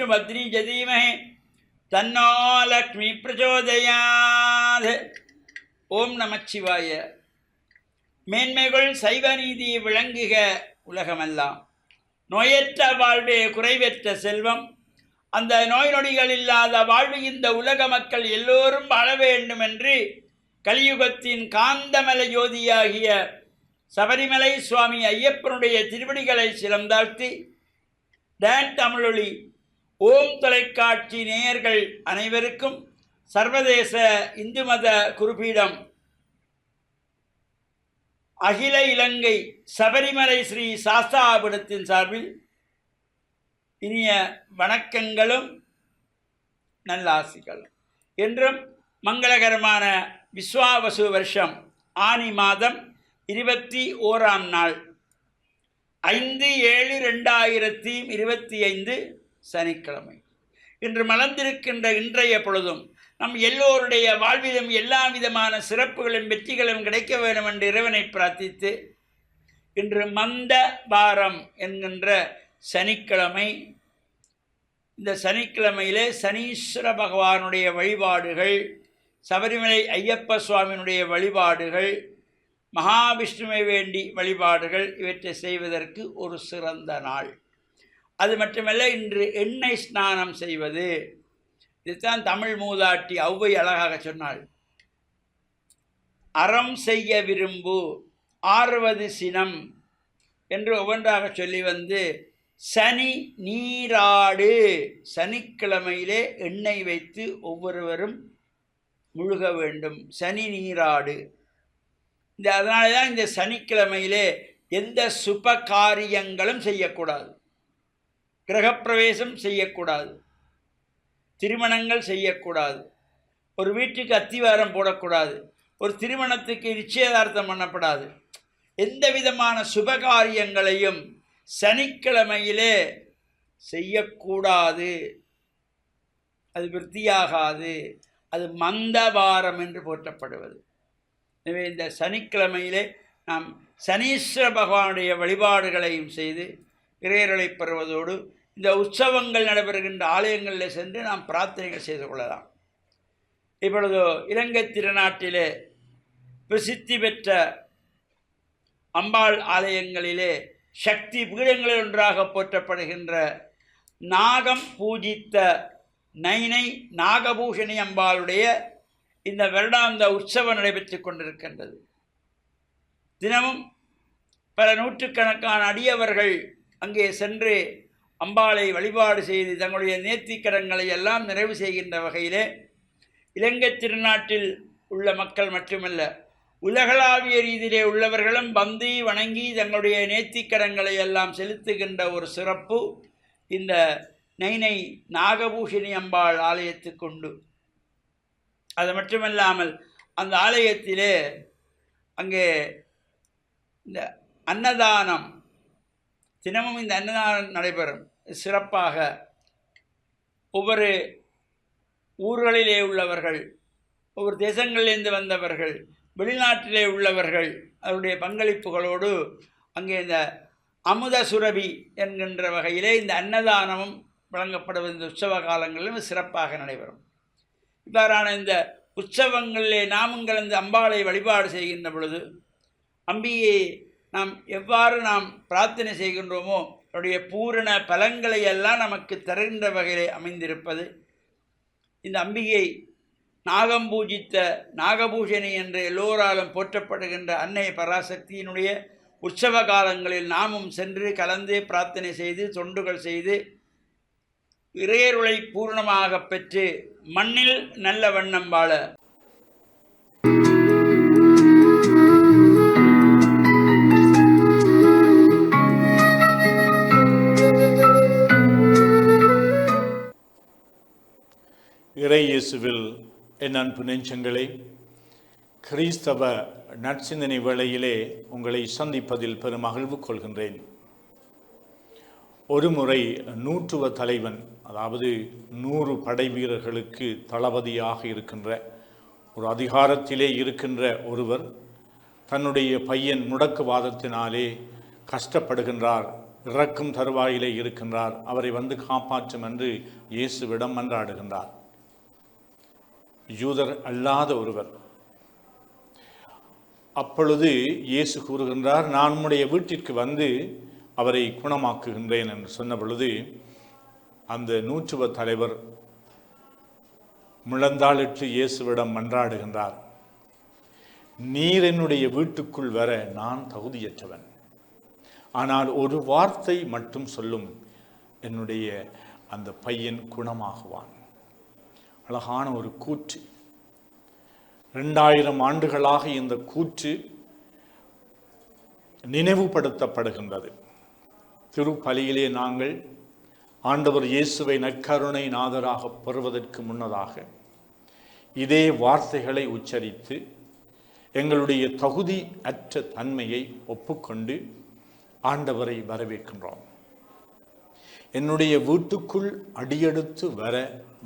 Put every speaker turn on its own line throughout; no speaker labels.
விஷ்ணுபத்னி ஜதீமஹே தன்னோ லக்ஷ்மி பிரச்சோதயாத். ஓம் நமச்சிவாய. மேன்மைகள் சைவ நீதியை விளங்குக உலகமெல்லாம். நோயற்ற வாழ்வே குறைவற்ற செல்வம். அந்த நோய் நொடிகள் இல்லாத வாழ்வு இந்த உலக மக்கள் எல்லோரும் வாழ வேண்டும் என்று கலியுகத்தின் காந்தமல ஜோதியாகிய சபரிமலை சுவாமி ஐயப்பனுடைய திருவடிகளை சிறந்தாழ்த்தி டான் தமிழொலி ஓம் தொலைக்காட்சி நேயர்கள் அனைவருக்கும் சர்வதேச இந்து மத குருபீடம் அகில இலங்கை சபரிமலை ஸ்ரீ சாஸ்தாபுரத்தின் சார்பில் இனிய வணக்கங்களும் நல்லாசிகளும். என்றும் மங்களகரமான விஸ்வாவசு வருஷம் ஆனி மாதம் 21ஆம் நாள் 5/7/2025 சனிக்கிழமை. இன்று மலர்ந்திருக்கின்ற இன்றைய பொழுதும் நம் எல்லோருடைய வாழ்விலும் எல்லா விதமான சிறப்புகளும் வெற்றிகளும் கிடைக்க வேண்டும் என்று இறைவனை பிரார்த்தித்து, இன்று மந்த வாரம் என்கின்ற சனிக்கிழமை. இந்த சனிக்கிழமையிலே சனீஸ்வர பகவானுடைய வழிபாடுகள், சபரிமலை ஐயப்ப சுவாமியினுடைய வழிபாடுகள், மகாவிஷ்ணுவை வேண்டி வழிபாடுகள் இவற்றை செய்வதற்கு ஒரு சிறந்த நாள். அது மட்டுமல்ல, இன்று எண்ணெய் ஸ்நானம் செய்வது. இதுதான் தமிழ் மூதாட்டி ஔவை அழகாக சொன்னாள். அறம் செய்ய விரும்பு ஆறுவது சினம் என்று ஒவ்வொன்றாக சொல்லி வந்து, சனி நீராடு, சனிக்கிழமையிலே எண்ணெய் வைத்து ஒவ்வொருவரும் முழுக வேண்டும். சனி நீராடு. அதனால தான் இந்த சனிக்கிழமையிலே எந்த சுப காரியங்களும் செய்யக்கூடாது. கிரகப்பிரவேசம் செய்யக்கூடாது, திருமணங்கள் செய்யக்கூடாது, ஒரு வீட்டுக்கு அத்திவாரம் போடக்கூடாது, ஒரு திருமணத்துக்கு நிச்சயதார்த்தம் பண்ணப்படாது. எந்த விதமான சுபகாரியங்களையும் சனிக்கிழமையிலே செய்யக்கூடாது. அது விருத்தியாகாது. அது மந்தவாரம் என்று போற்றப்படுவது. எனவே இந்த சனிக்கிழமையிலே நாம் சனீஸ்வர பகவானுடைய வழிபாடுகளையும் செய்து இறையருளை பெறுவதோடு இந்த உற்சவங்கள் நடைபெறுகின்ற ஆலயங்களில் சென்று நாம் பிரார்த்தனைகள் செய்து கொள்ளலாம். இப்பொழுது இலங்கை திருநாட்டிலே பிரசித்தி பெற்ற அம்பாள் ஆலயங்களிலே சக்தி பீடங்களில் ஒன்றாக போற்றப்படுகின்ற நாகம் பூஜித்த நைனை நாகபூஷணி அம்பாளுடைய இந்த வருடாந்த உற்சவம் நடைபெற்று கொண்டிருக்கின்றது. தினமும் பல நூற்றுக்கணக்கான அடியவர்கள் அங்கே சென்று அம்பாளை வழிபாடு செய்து தங்களுடைய நேர்த்திக்கடன்களை எல்லாம் நிறைவு செய்கின்ற வகையிலே இலங்கை திருநாட்டில் உள்ள மக்கள் மட்டுமல்ல, உலகளாவிய ரீதியிலே உள்ளவர்களும் வந்து வணங்கி தங்களுடைய நேர்த்திக்கடன்களை எல்லாம் செலுத்துகின்ற ஒரு சிறப்பு இந்த நைனை நாகபூஷணி அம்பாள் ஆலயத்துக்கு உண்டு. அது மட்டுமல்லாமல் அந்த ஆலயத்திலே அங்கே இந்த அன்னதானம், தினமும் இந்த அன்னதானம் நடைபெறும். சிறப்பாக ஒவ்வொரு ஊர்களிலே உள்ளவர்கள், ஒவ்வொரு தேசங்களிலிருந்து வந்தவர்கள், வெளிநாட்டிலே உள்ளவர்கள் அவருடைய பங்களிப்புகளோடு அங்கே இந்த அமுத சுரபி என்கின்ற வகையிலே இந்த அன்னதானமும் வழங்கப்படுவது இந்த உற்சவ காலங்களிலும் சிறப்பாக நடைபெறும். இவ்வாறான இந்த உற்சவங்களிலே நாமும் கலந்து அம்பாளை வழிபாடு செய்கின்ற பொழுது அம்பியை நாம் எவ்வாறு நாம் பிரார்த்தனை செய்கின்றோமோ அவருடைய பூரண பலன்களை எல்லாம் நமக்கு தருகின்ற வகையிலே அமைந்திருப்பது. இந்த அம்பிகை நாகம் பூஜித்த நாகபூஷணி என்று எல்லோராலும் போற்றப்படுகின்ற அன்னை பராசக்தியினுடைய உற்சவ காலங்களில் நாமும் சென்று கலந்து பிரார்த்தனை செய்து தொண்டுகள் செய்து இறையருளை பூர்ணமாக பெற்று மண்ணில் நல்ல வண்ணம் வாழ
இறை இயேசுவில் என் அன்பு நெஞ்சங்களே, கிறிஸ்தவ நற்சிந்தனை வேளையிலே உங்களை சந்திப்பதில் பெரும் மகிழ்வு கொள்கின்றேன். ஒரு முறை 100 தலைவன், அதாவது 100 படை வீரர்களுக்கு தளபதியாக இருக்கின்ற ஒரு அதிகாரத்திலே இருக்கின்ற ஒருவர் தன்னுடைய பையன் முடக்குவாதத்தினாலே கஷ்டப்படுகின்றார் இறக்கும் தருவாயிலே இருக்கின்றார், அவரை வந்து காப்பாற்றும் என்று இயேசுவிடம் மன்றாடுகின்றார். யூதர் அல்லாத ஒருவர். அப்பொழுது இயேசு கூறுகின்றார், நான் உம்முடைய வீட்டிற்கு வந்து அவரை குணமாக்குகின்றேன் என்று சொன்ன பொழுது அந்த நூற்றுவ தலைவர் முழந்தாளிட்டு இயேசுவிடம் மன்றாடுகின்றார், நீர் என்னுடைய வீட்டுக்குள் வர நான் தகுதியற்றவன், ஆனால் ஒரு வார்த்தை மட்டும் சொல்லும், என்னுடைய அந்த பையன் குணமாகுவான். அழகான ஒரு கூற்று. 2000 ஆண்டுகளாக இந்த கூற்று நினைவுபடுத்தப்படுகின்றது. திருப்பலியிலே நாங்கள் ஆண்டவர் இயேசுவை நற்கருணை நாதராக பெறுவதற்கு முன்னதாக இதே வார்த்தைகளை உச்சரித்து எங்களுடைய தகுதி அற்ற தன்மையை ஒப்புக்கொண்டு ஆண்டவரை வரவேற்கின்றோம். என்னுடைய வீட்டுக்குள் அடியெடுத்து வர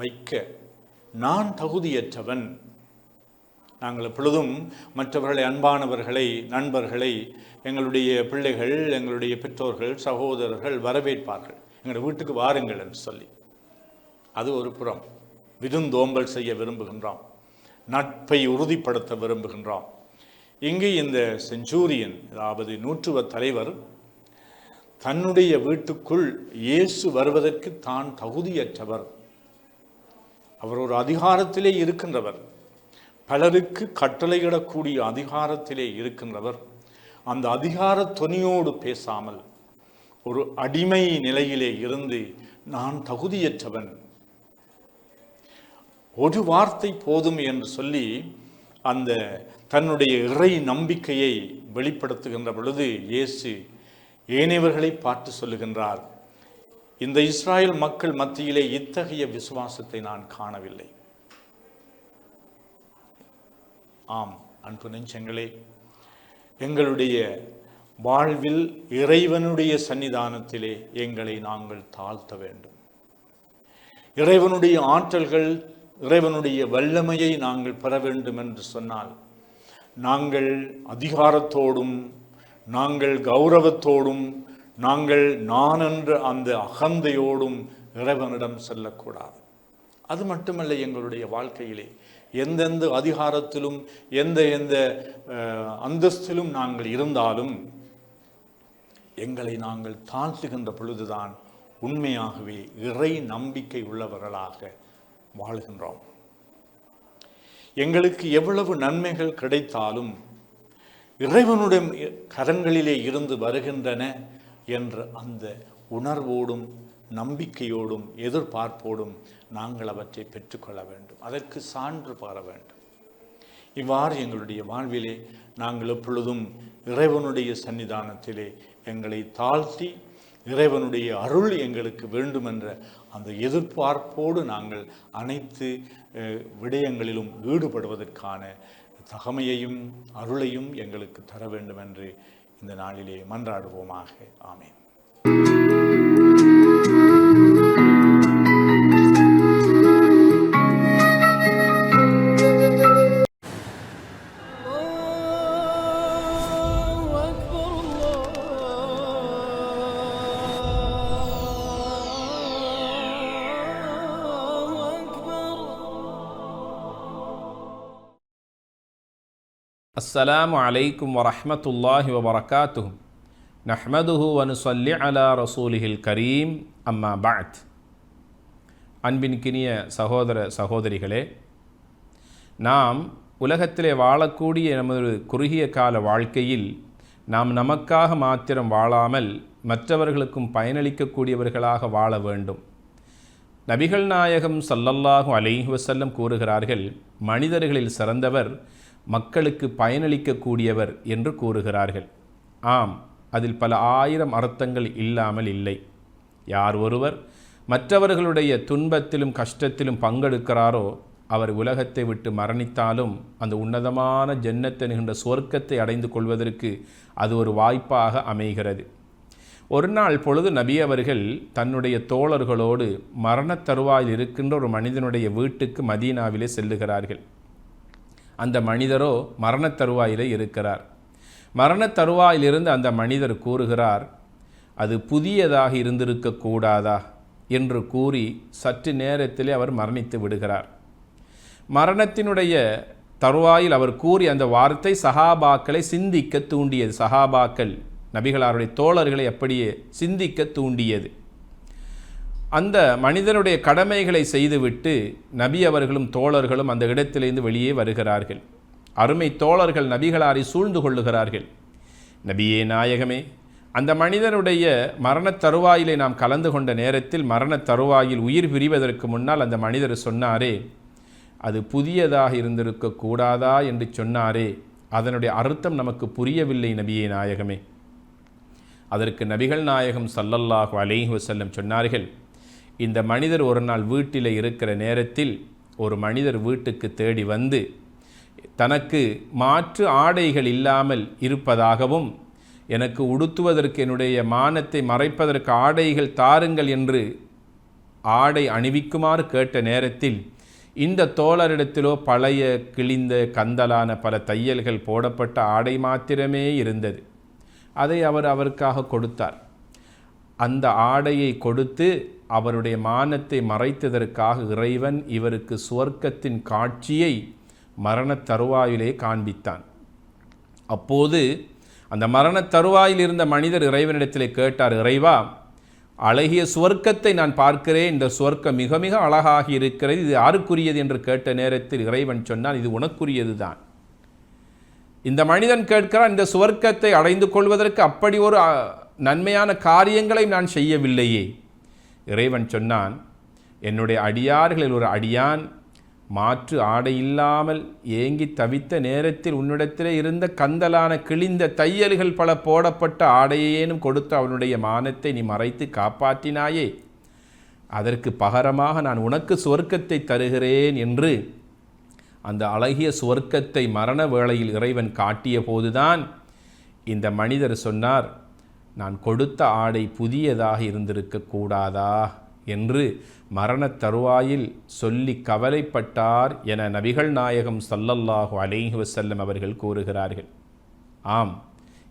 வைக்க நான் தகுதியற்றவன். நாங்கள் எப்பொழுதும் மற்றவர்களை, அன்பானவர்களை, நண்பர்களை, எங்களுடைய பிள்ளைகள், எங்களுடைய பெற்றோர்கள், சகோதரர்கள் வரவேற்பார்கள், எங்களுடைய வீட்டுக்கு வாருங்கள் என்று சொல்லி. அது ஒரு புறம். விருந்தோம்பல் செய்ய விரும்புகின்றோம், நட்பை உறுதிப்படுத்த விரும்புகின்றோம். இங்கு இந்த செஞ்சூரியன், அதாவது நூற்றுவ தலைவர், தன்னுடைய வீட்டுக்குள் இயேசு வருவதற்கு தான் தகுதியற்றவர். அவர் ஒரு அதிகாரத்திலே இருக்கின்றவர், பலருக்கு கட்டளையிடக்கூடிய அதிகாரத்திலே இருக்கின்றவர். அந்த அதிகார துணியோடு பேசாமல் ஒரு அடிமை நிலையிலே இருந்து நான் தகுதியற்றவன், ஒரு வார்த்தை போதும் என்று சொல்லி அந்த தன்னுடைய இறை நம்பிக்கையை வெளிப்படுத்துகின்ற பொழுது இயேசு ஏனையவர்களை பார்த்து சொல்லுகின்றார், இந்த இஸ்ராயல் மக்கள் மத்தியிலே இத்தகைய விசுவாசத்தை நான் காணவில்லை. ஆம் அன்பு நெஞ்சங்களே, எங்களுடைய வாழ்வில் இறைவனுடைய சன்னிதானத்திலே எங்களை நாங்கள் தாழ்த்த வேண்டும். இறைவனுடைய ஆற்றல்கள், இறைவனுடைய வல்லமையை நாங்கள் பெற வேண்டும் என்று சொன்னால் நாங்கள் அதிகாரத்தோடும், நாங்கள் கௌரவத்தோடும், நாங்கள் நான் என்ற அந்த அகந்தையோடும் இறைவனிடம் செல்லக்கூடாது. அது மட்டுமல்ல, எங்களுடைய வாழ்க்கையிலே எந்தெந்த அதிகாரத்திலும் எந்த அந்தஸ்திலும் நாங்கள் இருந்தாலும் எங்களை நாங்கள் தாழ்த்துகின்ற பொழுதுதான் உண்மையாகவே இறை நம்பிக்கை உள்ளவர்களாக வாழ்கின்றோம். எங்களுக்கு எவ்வளவு நன்மைகள் கிடைத்தாலும் இறைவனுடைய கரங்களிலே இருந்து வருகின்றன என்ற அந்த உணர்வோடும் நம்பிக்கையோடும் எதிர்பார்ப்போடும் நாங்கள் அவற்றை பெற்றுக்கொள்ள வேண்டும். அதற்கு சான்று பெற வேண்டும். இவ்வாறு எங்களுடைய வாழ்விலே நாங்கள் எப்பொழுதும் இறைவனுடைய சன்னிதானத்திலே எங்களை தாழ்த்தி இறைவனுடைய அருள் எங்களுக்கு வேண்டும் என்ற அந்த எதிர்பார்ப்போடு நாங்கள் அனைத்து விடயங்களிலும் ஈடுபடுவதற்கான தகமையையும் அருளையும் எங்களுக்கு தர வேண்டும் என்று இந்த நாளிலே மன்றாடுவோமாக. ஆமென்.
அஸ்ஸலாமு அலைக்கும் வரஹ்மத்துல்லாஹி வபரகாத்துஹு. நஹ்மதுஹு வ நுஸல்லி அலா ரசூலிஹில் கரீம். அம்மா பஅத். அன்பின்கினிய சகோதர சகோதரிகளே, நாம் உலகத்திலே வாழக்கூடிய நமது குறுகிய கால வாழ்க்கையில் நாம் நமக்காக மாத்திரம் வாழாமல் மற்றவர்களுக்கும் பயனளிக்கக்கூடியவர்களாக வாழ வேண்டும். நபிகள் நாயகம் ஸல்லல்லாஹு அலைஹி வஸல்லம் கூறுகிறார்கள், மனிதர்களில் சிறந்தவர் மக்களுக்கு பயனளிக்கக்கூடியவர் என்று கூறுகிறார்கள். ஆம், அதில் பல ஆயிரம் அர்த்தங்கள் இல்லாமல் இல்லை. யார் ஒருவர் மற்றவர்களுடைய துன்பத்திலும் கஷ்டத்திலும் பங்கெடுக்கிறாரோ அவர் உலகத்தை விட்டு மரணித்தாலும் அந்த உன்னதமான ஜன்னத் என்கின்ற சொர்க்கத்தை அடைந்து கொள்வதற்கு அது ஒரு வாய்ப்பாக அமைகிறது. ஒரு நாள் பொழுது நபி அவர்கள் தன்னுடைய தோழர்களோடு மரணத் தருவாயில் இருக்கின்ற ஒரு மனிதனுடைய வீட்டுக்கு மதீனாவிலே செல்லுகிறார்கள். அந்த மனிதரோ மரணத் தருவாயிலே இருக்கிறார். மரணத் தருவாயிலிருந்து அந்த மனிதர் கூறுகிறார், அது புதியதாக இருந்திருக்கக்கூடாதா என்று கூறி சற்று நேரத்திலே அவர் மரணித்து விடுகிறார். மரணத்தினுடைய தருவாயில் அவர் கூறி அந்த வார்த்தை சஹாபாக்களை சிந்திக்க தூண்டியது. சஹாபாக்கள் நபிகளாருடைய தோழர்களை அப்படியே சிந்திக்க தூண்டியது. அந்த மனிதனுடைய கடமைகளை செய்துவிட்டு நபி அவர்களும் தோழர்களும் அந்த இடத்திலிருந்து வெளியே வருகிறார்கள். அருமை தோழர்கள் நபிகளாரை சூழ்ந்து கொள்ளுகிறார்கள். நபியே நாயகமே, அந்த மனிதனுடைய மரணத் தருவாயிலே நாம் கலந்து கொண்ட நேரத்தில் மரணத் தருவாயில் உயிர் பிரிவதற்கு முன்னால் அந்த மனிதர் சொன்னாரே, அது புதியதாக இருந்திருக்கக்கூடாதா என்று சொன்னாரே, அதனுடைய அர்த்தம் நமக்கு புரியவில்லை நபியே நாயகமே. அதற்கு நபிகள் நாயகம் ஸல்லல்லாஹு அலைஹி வஸல்லம் சொன்னார்கள், இந்த மனிதர் ஒரு நாள் வீட்டில் இருக்கிற நேரத்தில் ஒரு மனிதர் வீட்டுக்கு தேடி வந்து தனக்கு மாற்று ஆடைகள் இல்லாமல் இருப்பதாகவும், எனக்கு உடுத்துவதற்கு என்னுடைய மானத்தை மறைப்பதற்கு ஆடைகள் தாருங்கள் என்று ஆடை அணிவிக்குமாறு கேட்ட நேரத்தில் இந்த தோழரிடத்திலோ பழைய கிழிந்த கந்தலான பல தையல்கள் போடப்பட்ட ஆடை மாத்திரமே இருந்தது. அதை அவர் அவருக்காக கொடுத்தார். அந்த ஆடையை கொடுத்து அவருடைய மானத்தை மறைத்ததற்காக இறைவன் இவருக்கு சுவர்க்கத்தின் காட்சியை மரணத் தருவாயிலே காண்பித்தான். அப்போது அந்த மரணத் தருவாயில் இருந்த மனிதர் இறைவனிடத்திலே கேட்டார், இறைவா, அழகிய சுவர்க்கத்தை நான் பார்க்கிறேன், இந்த சுவர்க்கம் மிக மிக அழகாகி இருக்கிறது, இது யாருக்குரியது என்று கேட்ட நேரத்தில் இறைவன் சொன்னான், இது உனக்குரியது தான். இந்த மனிதன் கேட்கிறான், இந்த சுவர்க்கத்தை அடைந்து கொள்வதற்கு அப்படி ஒரு நன்மையான காரியங்களை நான் செய்யவில்லையே. இறைவன் சொன்னான், என்னுடைய அடியார்களில் ஒரு அடியான் மாற்று ஆடை இல்லாமல் ஏங்கி தவித்த நேரத்தில் உன்னிடத்திலே இருந்த கந்தலான கிழிந்த தையல்கள் பல போடப்பட்ட ஆடையேனும் கொடுத்து அவனுடைய மானத்தை நீ மறைத்து காப்பாற்றினாயே, அதற்கு பகரமாக நான் உனக்கு சுவர்க்கத்தை தருகிறேன் என்று அந்த அழகிய சுவர்க்கத்தை மரண வேளையில் இறைவன் காட்டிய போதுதான் இந்த மனிதர் சொன்னார், நான் கொடுத்த ஆடை புதியதாக இருந்திருக்கக்கூடாதா என்று மரணத் தருவாயில் சொல்லி கவலைப்பட்டார் என நபிகள் நாயகம் ஸல்லல்லாஹு அலைஹி வஸல்லம் அவர்கள் கூறுகிறார்கள். ஆம்,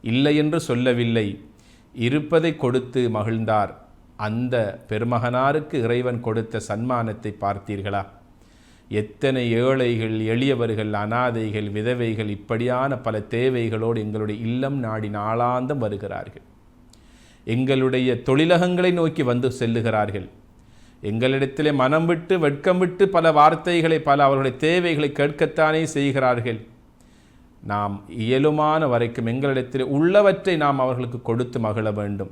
இல்லை என்று சொல்லவில்லை, இருப்பதை கொடுத்து மகிழ்ந்தார். அந்த பெருமகனாருக்கு இறைவன் கொடுத்த சன்மானத்தை பார்த்தீர்களா? எத்தனை ஏழைகள், எளியவர்கள், அனாதைகள், விதவைகள், இப்படியான பல தேவைகளோடு எங்களுடைய இல்லம் நாடி நாளாந்தம் வருகிறார்கள். எங்களுடைய தொழிலகங்களை நோக்கி வந்து செல்லுகிறார்கள். எங்களிடத்திலே மனம் விட்டு வெட்கம் விட்டு பல வார்த்தைகளை, பல அவர்களுடைய தேவைகளை கேட்கத்தானே செய்கிறார்கள். நாம் இயலுமான வரைக்கும் எங்களிடத்தில் உள்ளவற்றை நாம் அவர்களுக்கு கொடுத்து மகிழ வேண்டும்.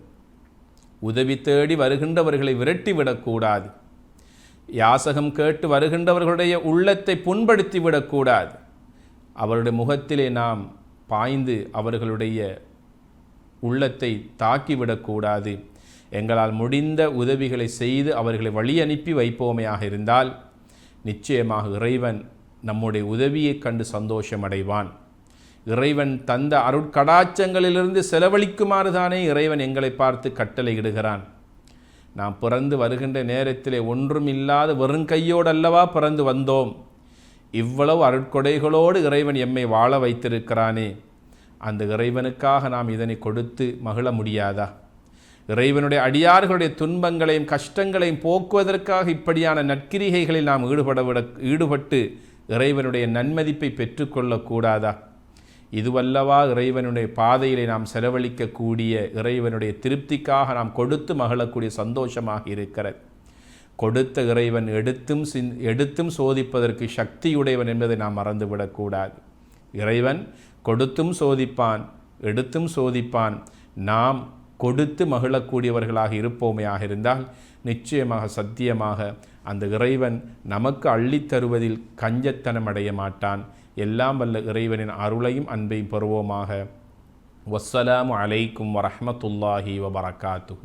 உதவி தேடி வருகின்றவர்களை விரட்டிவிடக்கூடாது. யாசகம் கேட்டு வருகின்றவர்களுடைய உள்ளத்தை புண்படுத்தி விடக்கூடாது. அவருடைய முகத்திலே நாம் பாய்ந்து அவர்களுடைய உள்ளத்தை தாக்கிவிடக்கூடாது. எங்களால் முடிந்த உதவிகளை செய்து அவர்களை வழி அனுப்பி வைப்போமையாக இருந்தால் நிச்சயமாக இறைவன் நம்முடைய உதவியை கண்டு சந்தோஷமடைவான். இறைவன் தந்த அருட்கடாச்சங்களிலிருந்து செலவழிக்குமாறு தானே இறைவன் எங்களை பார்த்து கட்டளையிடுகிறான். நாம் பிறந்து வருகின்ற நேரத்திலே ஒன்றும் இல்லாத வெறும் கையோடு அல்லவா பிறந்து வந்தோம். இவ்வளவு அருட்கொடைகளோடு இறைவன் எம்மை வாழ வைத்திருக்கிறானே, அந்த இறைவனுக்காக நாம் இதனை கொடுத்து மகிழ முடியாதா? இறைவனுடைய அடியார்களுடைய துன்பங்களையும் கஷ்டங்களையும் போக்குவதற்காக இப்படியான நற்கிரிகைகளில் நாம் ஈடுபட்டு இறைவனுடைய நன்மதிப்பை பெற்றுக்கொள்ளக்கூடாதா? இதுவல்லவா இறைவனுடைய பாதையிலே நாம் செலவழிக்கக்கூடிய இறைவனுடைய திருப்திக்காக நாம் கொடுத்து மகிழக்கூடிய சந்தோஷமாக இருக்கிறது. கொடுத்த இறைவன் எடுத்தும் சோதிப்பதற்கு சக்தியுடையவன் என்பதை நாம் மறந்துவிடக்கூடாது. இறைவன் கொடுத்தும் சோதிப்பான், எடுத்தும் சோதிப்பான். நாம் கொடுத்து மகிழக்கூடியவர்களாக இருப்போமையாக இருந்தால் நிச்சயமாக சத்தியமாக அந்த இறைவன் நமக்கு அள்ளித்தருவதில் கஞ்சத்தனம் அடைய மாட்டான். எல்லாம் வல்ல இறைவனின் அருளையும் அன்பையும் பெறுவோமாக. வஸ்ஸலாமு அலைக்கும் வரஹ்மத்துல்லாஹி வபரகாத்துஹு.